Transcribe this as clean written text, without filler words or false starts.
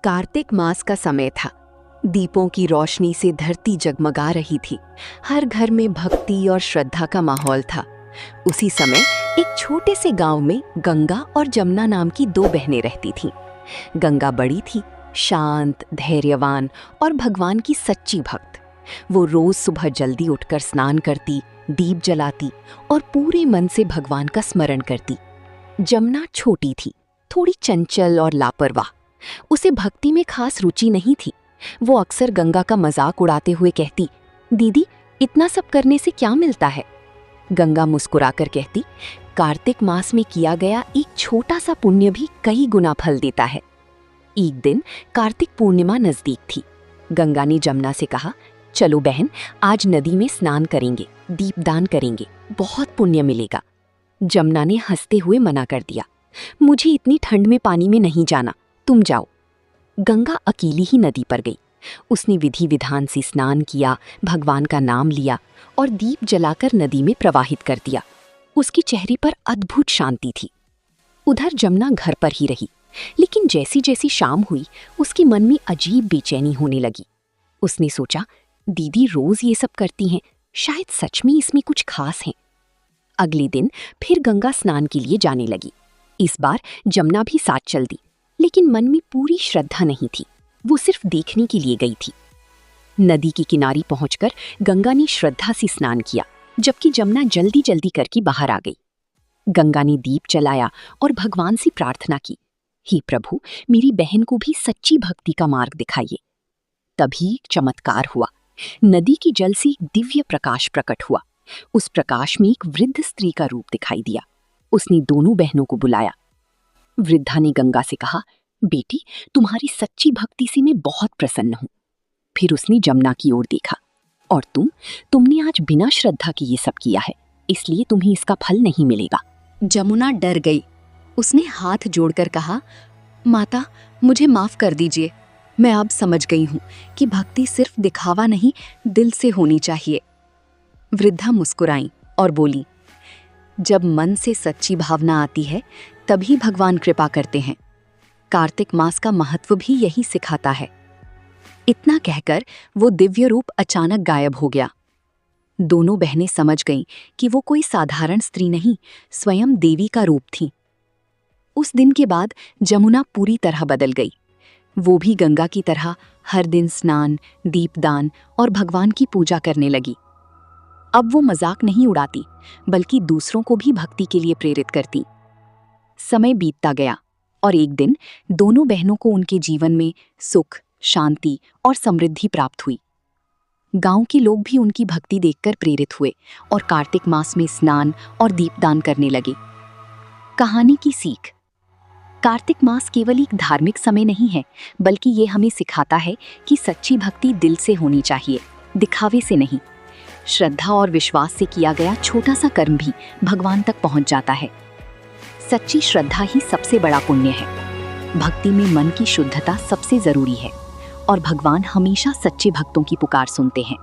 कार्तिक मास का समय था। दीपों की रोशनी से धरती जगमगा रही थी। हर घर में भक्ति और श्रद्धा का माहौल था। उसी समय एक छोटे से गांव में गंगा और जमुना नाम की दो बहनें रहती थीं। गंगा बड़ी थी, शांत, धैर्यवान और भगवान की सच्ची भक्त। वो रोज सुबह जल्दी उठकर स्नान करती, दीप जलाती और पूरे मन से भगवान का स्मरण करती। जमुना छोटी थी, थोड़ी चंचल और लापरवाह। उसे भक्ति में खास रुचि नहीं थी। वो अक्सर गंगा का मजाक उड़ाते हुए कहती, दीदी, इतना सब करने से क्या मिलता है? गंगा मुस्कुराकर कहती, कार्तिक मास में किया गया एक छोटा सा पुण्य भी कई गुना फल देता है। एक दिन कार्तिक पूर्णिमा नजदीक थी। गंगा ने जमुना से कहा, चलो बहन, आज नदी में स्नान करेंगे, दीपदान करेंगे, बहुत पुण्य मिलेगा। जमुना ने हंसते हुए मना कर दिया, मुझे इतनी ठंड में पानी में नहीं जाना, तुम जाओ। गंगा अकेली ही नदी पर गई। उसने विधि विधान से स्नान किया, भगवान का नाम लिया और दीप जलाकर नदी में प्रवाहित कर दिया। उसके चेहरे पर अद्भुत शांति थी। उधर जमुना घर पर ही रही, लेकिन जैसी जैसी शाम हुई उसके मन में अजीब बेचैनी होने लगी। उसने सोचा, दीदी रोज ये सब करती हैं, शायद सच में इसमें कुछ खास है। अगले दिन फिर गंगा स्नान के लिए जाने लगी। इस बार जमुना भी साथ चल दी, लेकिन मन में पूरी श्रद्धा नहीं थी। वो सिर्फ देखने के लिए गई थी। नदी की किनारे पहुंचकर गंगा ने श्रद्धा से स्नान किया, जबकि जमुना जल्दी जल्दी करके बाहर आ गई। गंगा ने दीप जलाया और भगवान से प्रार्थना की, हे प्रभु, मेरी बहन को भी सच्ची भक्ति का मार्ग दिखाइए। तभी एक चमत्कार हुआ। नदी की जल से एक दिव्य प्रकाश प्रकट हुआ। उस प्रकाश में एक वृद्ध स्त्री का रूप दिखाई दिया। उसने दोनों बहनों को बुलाया। वृद्धा ने गंगा से कहा, बेटी, तुम्हारी सच्ची भक्ति से मैं बहुत प्रसन्न हूं। फिर उसने जमुना की ओर देखा, और तुमने आज बिना श्रद्धा के ये सब किया है, इसलिए तुम्हें इसका फल नहीं मिलेगा। जमुना डर गई। उसने हाथ जोड़कर कहा, माता, मुझे माफ कर दीजिए। मैं अब समझ गई हूं कि भक्ति सिर्फ दिखावा नहीं, दिल से होनी चाहिए। वृद्धा मुस्कुराई और बोली, जब मन से सच्ची भावना आती है तभी भगवान कृपा करते हैं। कार्तिक मास का महत्व भी यही सिखाता है। इतना कहकर वो दिव्य रूप अचानक गायब हो गया। दोनों बहनें समझ गईं कि वो कोई साधारण स्त्री नहीं, स्वयं देवी का रूप थी। उस दिन के बाद जमुना पूरी तरह बदल गई। वो भी गंगा की तरह हर दिन स्नान, दीपदान और भगवान की पूजा करने लगी। अब वो मजाक नहीं उड़ाती, बल्कि दूसरों को भी भक्ति के लिए प्रेरित करती। समय बीतता गया और एक दिन दोनों बहनों को उनके जीवन में सुख, शांति और समृद्धि प्राप्त हुई। गांव के लोग भी उनकी भक्ति देखकर प्रेरित हुए और कार्तिक मास में स्नान और दीपदान करने लगे। कहानी की सीख। कार्तिक मास केवल एक धार्मिक समय नहीं है, बल्कि ये हमें सिखाता है कि सच्ची भक्ति दिल से होनी चाहिए, दिखावे से नहीं। श्रद्धा और विश्वास से किया गया छोटा सा कर्म भी भगवान तक पहुंच जाता है। सच्ची श्रद्धा ही सबसे बड़ा पुण्य है। भक्ति में मन की शुद्धता सबसे जरूरी है और भगवान हमेशा सच्चे भक्तों की पुकार सुनते हैं।